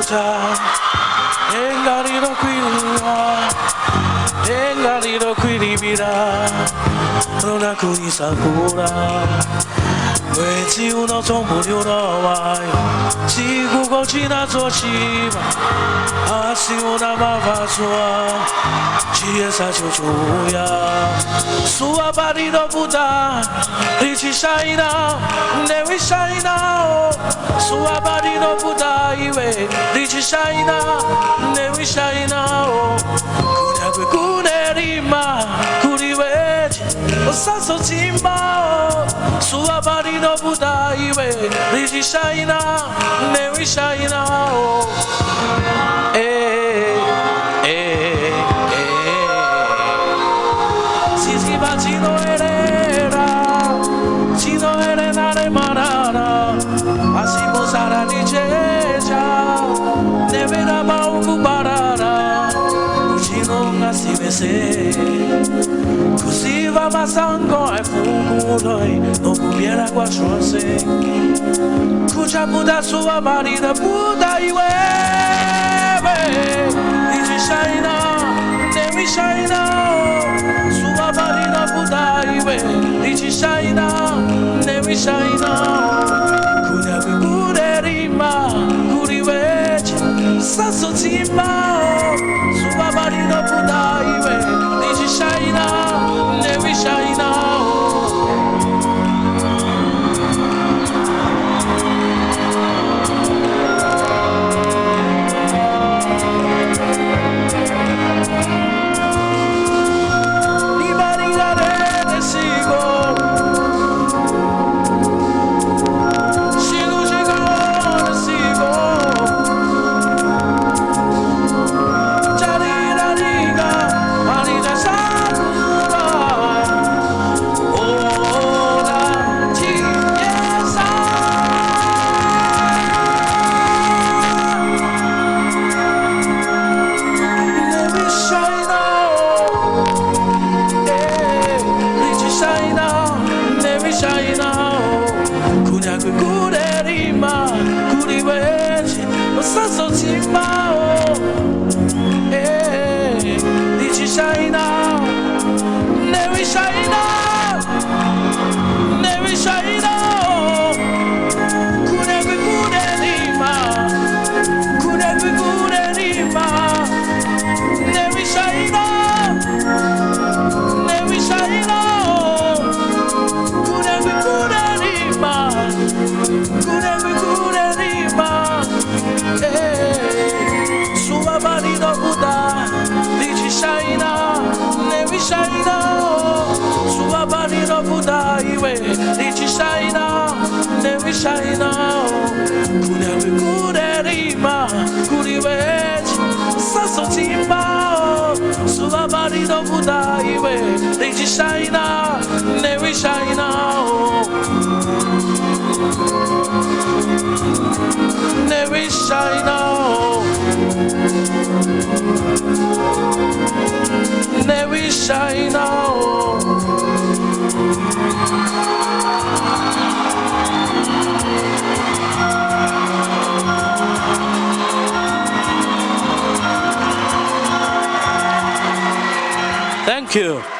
buta engaliro kwiriwa engaliro kwiribira rona kunisakura mwezi uno tomuriurawayo chikuko chinazochiva asi una mavazwa chiesa chochuya suwa bariro buta richi shaina nevi shaina suwa bariro buta iwe richi shaina nevi shaina kunyakwe kunerima kuriwechi osaso chimba suwa bariro buta iwe richi shaina nevi shaina Chino erera re marara asimo sara ni checha nevera mauku barara chino ngasimese kusiva masango e fumuroi no pudiera guachose kucha buda sua marida buda iwe dici shaina nevi shaina sua marida buda iwe dici shaina nevi shaina kunyakwe kurerima kuriwechi saso timba sua marida buda iwe dici shaina nevi shaina Shaina, kunyakwe kurerima kuriwechi saso timba suva bariro buda iwe richi shaina nevi shaina nevi shaina nevi shaina Thank you.